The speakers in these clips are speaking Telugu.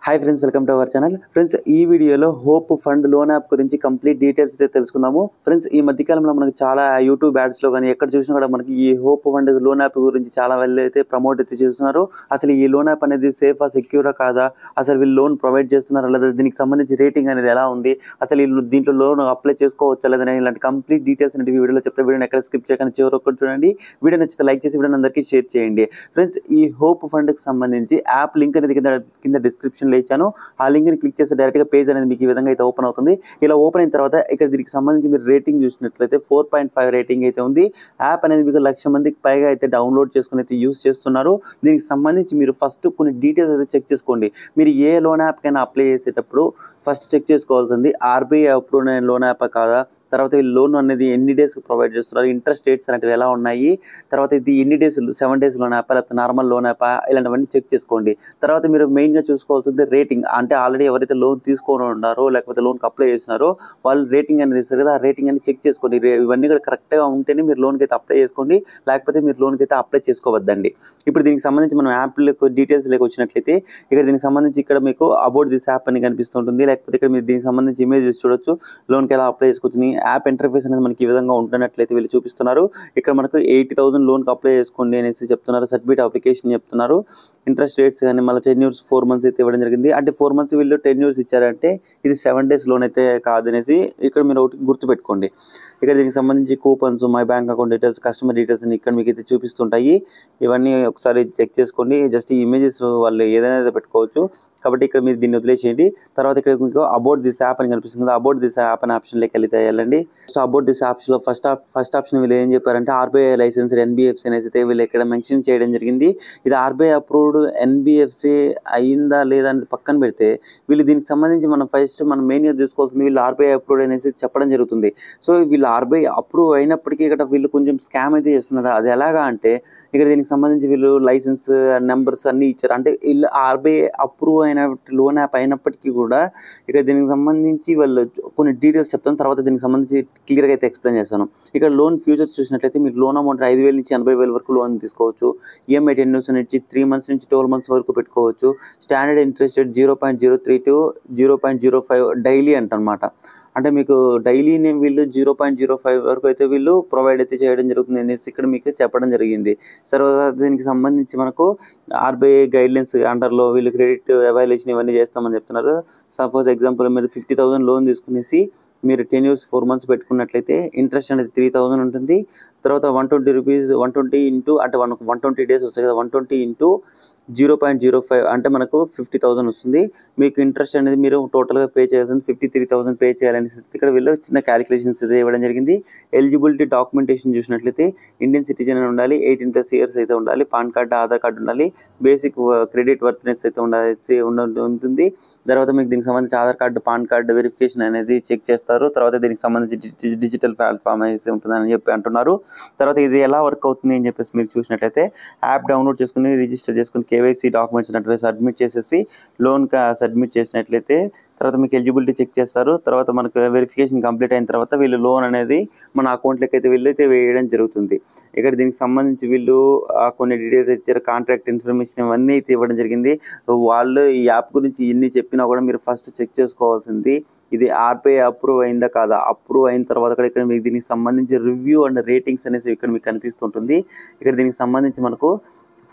Hi friends, welcome to our channel. Friends, ఈ వీడియోలో హోప్ ఫండ్ లోన్ యాప్ గురించి కంప్లీట్ డీటెయిల్స్ అయితే తెలుసుకుందాము. ఫ్రెండ్స్, ఈ మధ్యకాలంలో మనకు చాలా యూట్యూబ్ యాడ్స్లో కానీ ఎక్కడ చూసినా కూడా మనకి ఈ హోప్ ఫండ్ లోన్ యాప్ గురించి చాలా వాళ్ళు అయితే ప్రమోట్ అయితే చేస్తున్నారు. అసలు ఈ లోన్ యాప్ అనేది సేఫా, సెక్యూరా కాదా, అసలు వీళ్ళు లోన్ ప్రొవైడ్ చేస్తున్నారా లేదా, దీనికి సంబంధించి రేటింగ్ అనేది ఎలా ఉంది, అసలు వీళ్ళు దీంట్లో లోన్ అప్లై చేసుకోవచ్చా లేదని ఇలాంటి కంప్లీట్ డీటెయిల్స్ అనేవి వీడియోలో చెప్తే వీడియోని ఎక్కడ స్కిప్ చేయకుండా చివరి ఒక్కటి చూడండి. వీడియో నచ్చితే లైక్ చేసి వీడియోని అందరికీ షేర్ చేయండి. ఫ్రెండ్స్, ఈ హోప్ ఫండ్కి సంబంధించి యాప్ లింక్ అనేది కింద డిస్క్రిప్షన్లో ఇచ్చాను. ఆ లింక్ని క్లిక్ చేస్తే డైరెక్ట్గా పేజ్ అనేది మీకు ఈ విధంగా అయితే ఓపెన్ అవుతుంది. ఇలా ఓపెన్ అయిన తర్వాత ఇక్కడ దీనికి సంబంధించి మీరు రేటింగ్ చూసినట్లయితే 4.5 రేటింగ్ అయితే ఉంది. యాప్ అనేది మీకు 1,00,000 మందికి పైగా అయితే డౌన్లోడ్ చేసుకుని అయితే యూస్ చేస్తున్నారు. దీనికి సంబంధించి మీరు ఫస్ట్ కొన్ని డీటెయిల్స్ అయితే చెక్ చేసుకోండి. మీరు ఏ లోన్ యాప్కైనా అప్లై చేసేటప్పుడు ఫస్ట్ చెక్ చేసుకోవాల్సింది ఆర్బీఐ అప్రూవ్ అయిన లోన్ యాప్ కాదా, తర్వాత ఈ లోన్ అనేది ఎన్ని డేస్కి ప్రొవైడ్ చేస్తున్నారు, ఇంట్రెస్ట్ రేట్స్ అనేవి ఎలా ఉన్నాయి, తర్వాత ఇది ఎన్ని డేస్, 7 డేస్ లోన్ యాప్ లేకపోతే నార్మల్ లోన్ యాప్, ఇలాంటివన్నీ చెక్ చేసుకోండి. తర్వాత మీరు మెయిన్గా చూసుకోవాల్సింది రేటింగ్. అంటే ఆల్రెడీ ఎవరైతే లోన్ తీసుకొని ఉన్నారో లేకపోతే లోన్కి అప్లై చేస్తున్నారో వాళ్ళు రేటింగ్ అనేది ఇస్తారు కదా, ఆ రేటింగ్ అనేది చెక్ చేసుకోండి. ఇవన్నీ కూడా కరెక్ట్గా ఉంటేనే మీరు లోన్కి అయితే అప్లై చేసుకోండి, లేకపోతే మీరు లోన్కి అయితే అప్లై చేసుకోవద్దండి. ఇప్పుడు దీనికి సంబంధించి మనం యాప్లకు డీటెయిల్స్లోకి వచ్చినట్లయితే ఇక్కడ దీనికి సంబంధించి ఇక్కడ మీకు అబౌట్ దిస్ యాప్ అని కనిపిస్తుంటుంది. లేకపోతే ఇక్కడ మీరు దీనికి సంబంధించి ఇమేజెస్ చూడొచ్చు, లోన్కి ఎలా అప్లై చేసుకోవచ్చు. యాప్ ఇంటర్ఫేస్ అనేది మనకి ఈ విధంగా ఉంటున్నట్లయితే వీళ్ళు చూపిస్తున్నారు. ఇక్కడ మనకు 80,000 లోన్కి అప్లై చేసుకోండి అనేసి చెప్తున్నారు. సబ్మిట్ అప్లికేషన్ చెప్తున్నారు. ఇంట్రెస్ట్ రేట్స్ కానీ మళ్ళీ 10 years 4 months అయితే ఇవ్వడం జరిగింది. అంటే 4 months వీళ్ళు 10 years ఇచ్చారంటే ఇది 7 days లోన్ అయితే కాదనేసి ఇక్కడ మీరు ఒకటి గుర్తుపెట్టుకోండి. ఇక్కడ దీనికి సంబంధించి coupons, my bank account details, customer details అని ఇక్కడ మీకు అయితే చూపిస్తుంటాయి. ఇవన్నీ ఒకసారి చెక్ చేసుకోండి. జస్ట్ ఈ ఇమేజెస్ వాళ్ళు ఏదైనా పెట్టుకోవచ్చు కాబట్టి ఇక్కడ మీరు దీన్ని వదిలేసేయండి. తర్వాత ఇక్కడ మీకు అబౌట్ దిస్ యాప్ అని కనిపిస్తుంది. అబౌట్ దిస్ యాప్ అనే ఆప్షన్లోకి వెళ్ళండి. సో అబౌట్ దిస్ యాప్స్లో ఫస్ట్ ఆప్షన్ వీళ్ళు ఏం చెప్పారంటే ఆర్బీఐ లైసెన్స్ ఎన్బిఎఫ్సి అనేసి అయితే వీళ్ళు ఇక్కడ మెన్షన్ చేయడం జరిగింది. ఇది ఆర్బీఐ అప్రూవ్డ్ ఎన్బిఎఫ్సి అయిందా లేదా అనేది పక్కన పెడితే వీళ్ళు దీనికి సంబంధించి మనం మెయిన్గా చూసుకోవాల్సింది వీళ్ళు ఆర్బీఐ అప్రూవ్డ్ అనేసి చెప్పడం జరుగుతుంది. సో వీళ్ళు ఆర్బీఐ అప్రూవ్ అయినప్పటికీ ఇక్కడ వీళ్ళు కొంచెం స్కామ్ అయితే చేస్తున్నారు. అది ఎలాగా అంటే ఇక్కడ దీనికి సంబంధించి వీళ్ళు లైసెన్స్ నెంబర్స్ అన్నీ ఇచ్చారు. అంటే వీళ్ళు ఆర్బీఐ అప్రూవ్ అయిన లోన్ యాప్ అయినప్పటికీ కూడా ఇక్కడ దీనికి సంబంధించి వాళ్ళు కొన్ని డీటెయిల్స్ చెప్తాను, తర్వాత దీనికి సంబంధించి క్లియర్గా అయితే ఎక్స్ప్లెయిన్ చేస్తాను. ఇక్కడ లోన్ ఫ్యూచర్స్ చూసినట్లయితే మీరు లోన్ అమౌంట్ 5,000 నుంచి 80,000 వరకు లోన్ తీసుకోవచ్చు. ఈఎంఐ 10 years నుంచి 3 months నుంచి 12 months వరకు పెట్టుకోవచ్చు. Standard interest rate 0.03 to 0.05 daily అంటనమాట. అంటే మీకు డైలీనే వీళ్ళు 0.05 వరకు అయితే వీళ్ళు ప్రొవైడ్ అయితే చేయడం జరుగుతుంది అనేసి ఇక్కడ మీకు చెప్పడం జరిగింది. తర్వాత దీనికి సంబంధించి మనకు ఆర్బీఐ గైడ్లైన్స్ అండర్లో వీళ్ళు క్రెడిట్ ఎవాల్యుయేషన్ ఇవన్నీ చేస్తామని చెప్తున్నారు. సపోజ్ ఎగ్జాంపుల్ మీరు 50,000 లోన్ తీసుకునేసి మీరు 10 years 4 months పెట్టుకున్నట్లయితే ఇంట్రెస్ట్ అనేది 3,000 ఉంటుంది. తర్వాత 120 రూపీస్ 120 ఇంటూ అంటే 120 days వస్తాయి కదా, 120 ఇంటూ 0.05 అంటే మనకు 50,000 వస్తుంది. మీకు ఇంట్రెస్ట్ అనేది మీరు టోటల్గా పే చేయాల్సింది 53,000 పే చేయాలని ఇక్కడ వీళ్ళు చిన్న క్యాలిక్యులేషన్స్ అయితే ఇవ్వడం జరిగింది. ఎలిజిబిలిటీ డాక్యుమెంటేషన్ చూసినట్లయితే ఇండియన్ సిటిజన్ అని ఉండాలి, 18+ years అయితే ఉండాలి, పాన్ కార్డు ఆధార్ కార్డు ఉండాలి, బేసిక్ క్రెడిట్ వర్త్నెస్ అయితే ఉంటుంది. తర్వాత మీకు దీనికి సంబంధించి Aadhaar card, pan card verification అనేది చెక్ చేస్తారు. తర్వాత దీనికి సంబంధించి డిజిటల్ ప్లాట్ఫామ్ అయితే ఉంటుందని చెప్పి అంటున్నారు. తర్వాత ఇది ఎలా వర్క్ అవుతుంది అని చెప్పేసి మీరు చూసినట్లయితే యాప్ డౌన్లోడ్ చేసుకుని రిజిస్టర్ చేసుకుని కేవైసీ డాక్యుమెంట్స్ అన్నట్టు సబ్మిట్ చేసేసి లోన్ సబ్మిట్ చేసినట్లయితే తర్వాత మీకు ఎలిజిబిలిటీ చెక్ చేస్తారు. తర్వాత మనకు వెరిఫికేషన్ కంప్లీట్ అయిన తర్వాత వీళ్ళు లోన్ అనేది మన అకౌంట్లోకి అయితే వీళ్ళు అయితే వేయడం జరుగుతుంది. ఇక్కడ దీనికి సంబంధించి వీళ్ళు కొన్ని డీటెయిల్స్ ఇచ్చారు, కాంట్రాక్ట్ ఇన్ఫర్మేషన్ ఇవన్నీ అయితే ఇవ్వడం జరిగింది. వాళ్ళు ఈ యాప్ గురించి ఎన్ని చెప్పినా కూడా మీరు ఫస్ట్ చెక్ చేసుకోవాల్సింది ఇది ఆర్బీఐ అప్రూవ్ అయిందా కాదా. అప్రూవ్ అయిన తర్వాత కూడా ఇక్కడ మీకు దీనికి సంబంధించి రివ్యూ అండ్ రేటింగ్స్ అనేసి ఇక్కడ మీకు కనిపిస్తుంటుంది. ఇక్కడ దీనికి సంబంధించి మనకు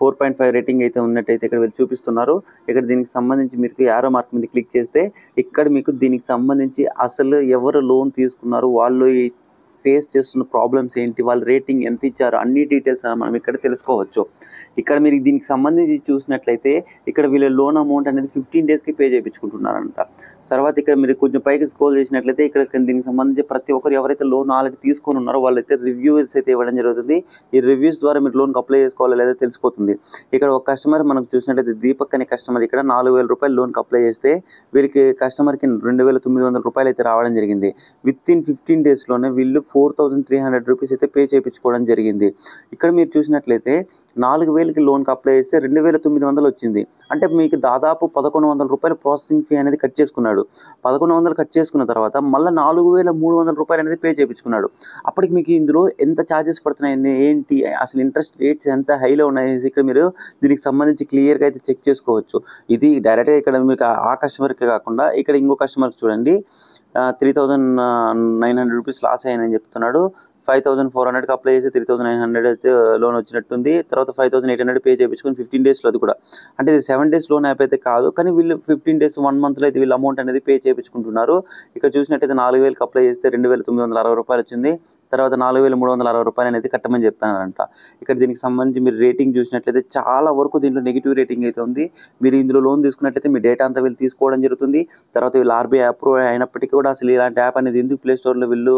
4.5 రేటింగ్ అయితే ఉన్నట్టయితే ఇక్కడ వీళ్ళు చూపిస్తున్నారు. ఇక్కడ దీనికి సంబంధించి మీకు యారో మార్క్ మీద క్లిక్ చేస్తే ఇక్కడ మీకు దీనికి సంబంధించి అసలు ఎవరు లోన్ తీసుకున్నారు, వాళ్ళు ఫేస్ చేస్తున్న ప్రాబ్లమ్స్ ఏంటి, వాళ్ళ రేటింగ్ ఎంత ఇచ్చారు, అన్ని డీటెయిల్స్ మనం ఇక్కడ తెలుసుకోవచ్చు. ఇక్కడ మీరు దీనికి సంబంధించి చూసినట్లయితే ఇక్కడ వీళ్ళ లోన్ అమౌంట్ అనేది 15 daysకి పే చేయించుకుంటున్నారంట. తర్వాత ఇక్కడ మీరు కొంచెం పైకి స్క్రోల్ చేసినట్లయితే ఇక్కడ దీనికి సంబంధించి ప్రతి ఒక్కరు ఎవరైతే లోన్ ఆల్రెడీ తీసుకొని ఉన్నారో వాళ్ళైతే రివ్యూస్ అయితే ఇవ్వడం జరుగుతుంది. ఈ రివ్యూస్ ద్వారా మీరు లోన్కి అప్లై చేసుకోవాలో లేదో తెలిసిపోతుంది. ఇక్కడ ఒక కస్టమర్ మనకు చూసినట్లయితే దీపక్ అనే కస్టమర్ ఇక్కడ 4,000 రూపాయలు లోన్కి అప్లై చేస్తే వీరికి కస్టమర్కి 2,900 రూపాయలు అయితే రావడం జరిగింది. విత్ ఇన్ 15 daysలోనే వీళ్ళు 4,300 రూపీస్ అయితే పే చేయించుకోవడం జరిగింది. ఇక్కడ మీరు చూసినట్లయితే 4000కి లోన్కి అప్లై చేస్తే 2900 వచ్చింది. అంటే మీకు దాదాపు 1100 రూపాయలు ప్రాసెసింగ్ ఫీ అనేది కట్ చేసుకున్నాడు. 1100 కట్ చేసుకున్న తర్వాత మళ్ళీ 4300 రూపాయలు అనేది పే చేయించుకున్నాడు. అప్పటికి మీకు ఇందులో ఎంత ఛార్జెస్ పడుతున్నాయండి, ఏంటి అసలు ఇంట్రెస్ట్ రేట్స్ ఎంత హైలో ఉన్నాయనేసి ఇక్కడ మీరు దీనికి సంబంధించి క్లియర్గా అయితే చెక్ చేసుకోవచ్చు. ఇది డైరెక్ట్గా ఇక్కడ మీకు ఆ కస్టమర్కి కాకుండా ఇక్కడ ఇంకో కస్టమర్కి చూడండి, 3900 రూపీస్ లాస్ అయ్యానని చెప్తున్నాడు. 5400కి అప్లై చేసి 3900 అయితే లోన్ వచ్చినట్టుంది. తర్వాత 5800 పే చేయించుకొని 15 డేస్లో, అది కూడా అంటే ఇది 7 డేస్ లోన్ యాప్ అయితే కాదు, కానీ వీళ్ళు 15 డేస్ 1 మంత్లో అయితే వీళ్ళు అమౌంట్ అనేది పే చేయించుకుంటున్నారు. ఇక్కడ చూసినట్టయితే 4000కి అప్లై చేస్తే 2960 రూపాయలు వచ్చింది. తర్వాత 4360 రూపాయలు అనేది కట్టమని చెప్పానంట. ఇక్కడ దీనికి సంబంధించి మీరు రేటింగ్ చూసినట్లయితే చాలా వరకు దీంట్లో నెగిటివ్ రేటింగ్ అయితే ఉంది. మీరు ఇందులో లోన్ తీసుకున్నట్లయితే మీ డేటా అంతా వీళ్ళు తీసుకోవడం జరుగుతుంది. తర్వాత వీళ్ళు ఆర్బీఐ అప్రూవ్ అయినప్పటికీ కూడా అసలు ఇలాంటి యాప్ అనేది ఎందుకు ప్లే స్టోర్లో వీళ్ళు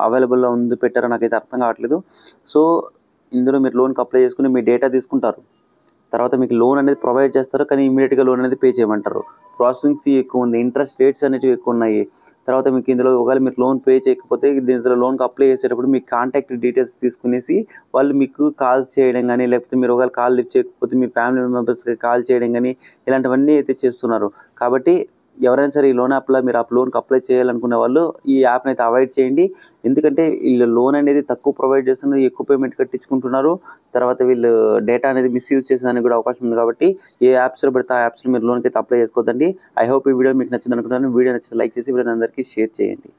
అవైలబుల్లో ఉంది పెట్టారో నాకైతే అర్థం కావట్లేదు. సో ఇందులో మీరు లోన్కి అప్లై చేసుకుని మీ డేటా తీసుకుంటారు. తర్వాత మీకు లోన్ అనేది ప్రొవైడ్ చేస్తారు, కానీ ఇమీడియట్గా లోన్ అనేది పే చేయమంటారు. ప్రాసెసింగ్ ఫీ ఎక్కువ ఉంది, ఇంట్రెస్ట్ రేట్స్ అనేవి ఎక్కువ ఉన్నాయి. తర్వాత మీకు ఇందులో ఒకవేళ మీరు లోన్ పే చేయకపోతే దీంట్లో లోన్కి అప్లై చేసేటప్పుడు మీ కాంటాక్ట్ డీటెయిల్స్ తీసుకునేసి వాళ్ళు మీకు కాల్ చేయడం కానీ, లేకపోతే మీరు ఒకవేళ కాల్ లిఫ్ట్ చేయకపోతే మీ ఫ్యామిలీ మెంబర్స్కి కాల్ చేయడం కానీ ఇలాంటివన్నీ అయితే చేస్తున్నారు. కాబట్టి ఎవరైనా సరే ఈ లోన్ యాప్లో మీరు ఆ లోన్కి అప్లై చేయాలనుకునే వాళ్ళు ఈ యాప్ని అయితే అవాయిడ్ చేయండి. ఎందుకంటే వీళ్ళు లోన్ అనేది తక్కువ ప్రొవైడ్ చేస్తున్నారు, ఎక్కువ పేమెంట్ కట్టించుకుంటున్నారు. తర్వాత వీళ్ళు డేటా అనేది మిస్యూజ్ చేసేదానికి కూడా అవకాశం ఉంది. కాబట్టి ఏ యాప్స్లో పడితే ఆ యాప్స్లో మీరు లోన్కి అయితే అప్లై చేసుకోవద్దండి. ఐ హోప్ ఈ వీడియో మీకు నచ్చింది అనుకుంటున్నాను. వీడియో నచ్చితే లైక్ చేసి వీడియోని అందరికీ షేర్ చేయండి.